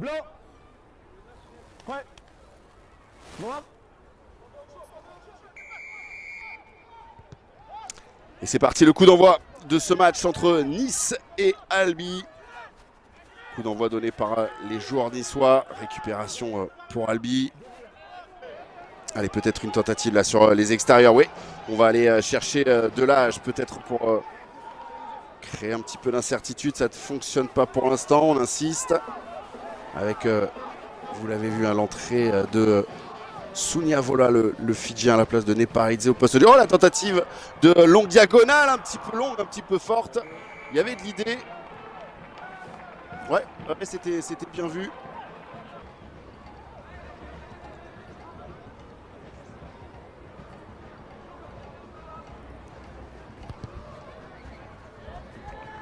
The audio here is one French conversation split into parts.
Blanc. Ouais. Bon. Et c'est parti, le coup d'envoi de ce match entre Nice et Albi. Coup d'envoi donné par les joueurs niçois. Récupération pour Albi. Allez, peut-être une tentative là sur les extérieurs. Oui, on va aller chercher de l'âge peut-être pour créer un petit peu d'incertitude. Ça ne fonctionne pas pour l'instant, on insiste. Avec, vous l'avez vu, l'entrée de Sunyavola, le Fidjien à la place de Neparidze au poste de... Oh, la tentative de longue diagonale, un petit peu longue, un petit peu forte. Il y avait de l'idée. Ouais, c'était bien vu.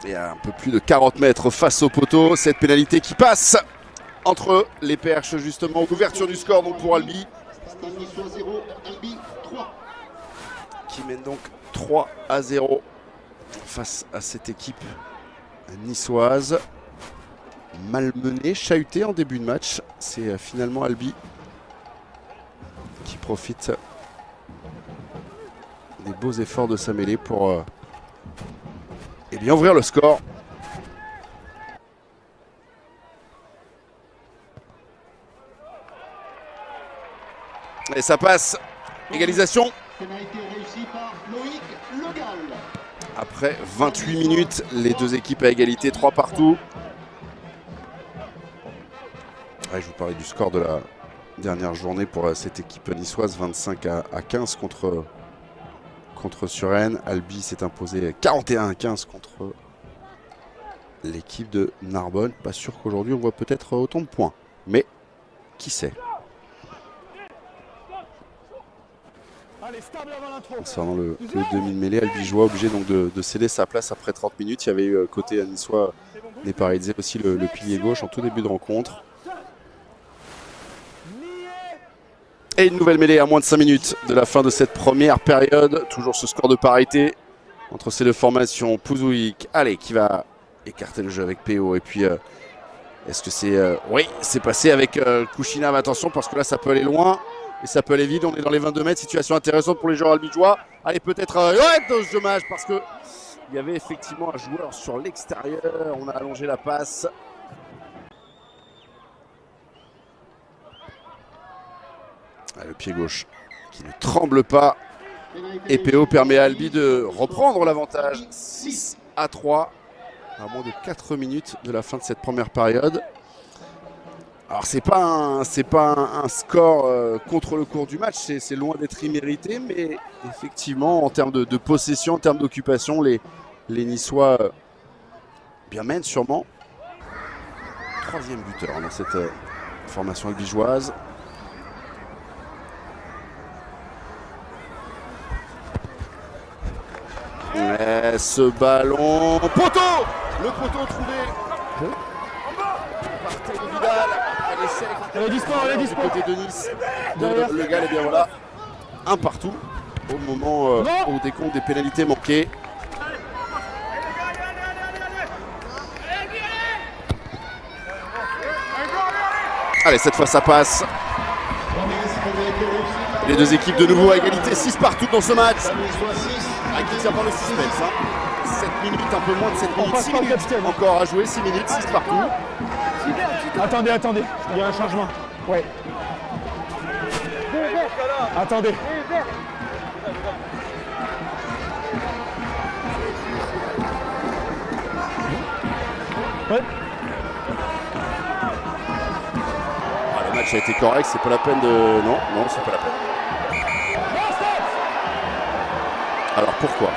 Et à un peu plus de 40 mètres face au poteau, cette pénalité qui passe entre les perches justement. Ouverture du score donc pour Albi. Qui mène donc 3-0 face à cette équipe niçoise. Malmenée, chahutée en début de match. C'est finalement Albi qui profite des beaux efforts de sa mêlée pour eh bien ouvrir le score. Et ça passe. Égalisation. Après 28 minutes, les deux équipes à égalité, 3 partout. Ouais, je vous parlais du score de la dernière journée pour cette équipe niçoise, 25-15 contre Suresnes. Albi s'est imposé 41-15 contre l'équipe de Narbonne. Pas sûr qu'aujourd'hui on voit peut-être autant de points, mais qui sait. Concernant le demi-mêlée, Albigeois obligé donc de céder sa place après 30 minutes. Il y avait eu côté niçois Neparidze aussi le pilier gauche en tout début de rencontre. Et une nouvelle mêlée à moins de 5 minutes de la fin de cette première période. Toujours ce score de parité entre ces deux formations. Pouzouik, allez, qui va écarter le jeu avec PO. Et puis, est-ce que c'est... oui, c'est passé avec Kouchina. Mais attention, parce que là, ça peut aller loin. Et ça peut aller vite. On est dans les 22 mètres. Situation intéressante pour les joueurs albigeois. Allez, peut-être... ouais, dommage, parce que il y avait effectivement un joueur sur l'extérieur. On a allongé la passe. Ah, le pied gauche qui ne tremble pas. Et PO permet à Albi de reprendre l'avantage 6-3 à moins de 4 minutes de la fin de cette première période. Alors c'est pas un score contre le cours du match, c'est loin d'être immérité, mais effectivement en termes de possession, en termes d'occupation, les Niçois bien mènent sûrement. Troisième buteur dans cette formation albigeoise. Et ce ballon, poteau, le poteau trouvé par Théo Vidal après l'échec du côté de Nice. Le gars, et bien voilà, un partout au moment au décompte des pénalités manquées. Allez, cette fois ça passe. Les deux équipes de nouveau à égalité, 6 partout dans ce match. Qui tient par le suspense. 7 minutes, un peu moins de 7 minutes. 6 minutes encore à jouer, 6 minutes, 6 partout. Attendez, il y a un changement. Ouais. Attendez. Ouais. Ah, le match a été correct, c'est pas la peine de... Non, c'est pas la peine. Alors pourquoi?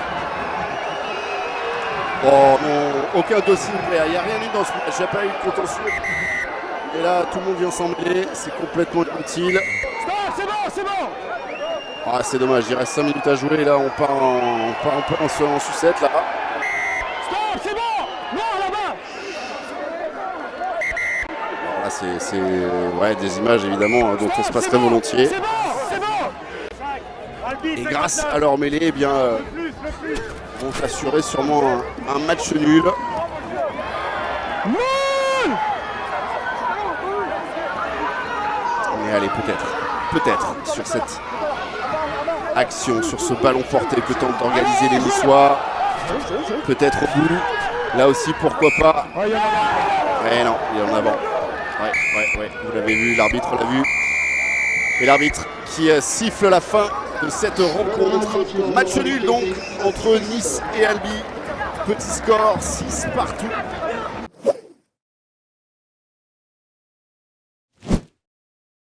Oh non, aucun dossier ouvert, il n'y a rien eu dans ce match, il n'y a pas eu de contentieux. Et là, tout le monde vient s'en mêler, c'est complètement inutile. C'est bon. Ah, c'est dommage, il reste 5 minutes à jouer, et là on part en sucette là. Stop, c'est bon. Non, là-bas. Alors là, c'est ouais, des images évidemment dont on se passerait volontiers. C'est bon. Et grâce à leur mêlée, eh bien, vont assurer sûrement un match nul. Mais allez, peut-être, sur cette action, sur ce ballon porté que tentent d'organiser les Niçois. Peut-être au bout. Là aussi, pourquoi pas. Mais non, il est en avant. Ouais, vous l'avez vu, l'arbitre l'a vu. Et l'arbitre qui siffle la fin de cette rencontre. Match nul donc entre Nice et Albi. Petit score, 6 partout.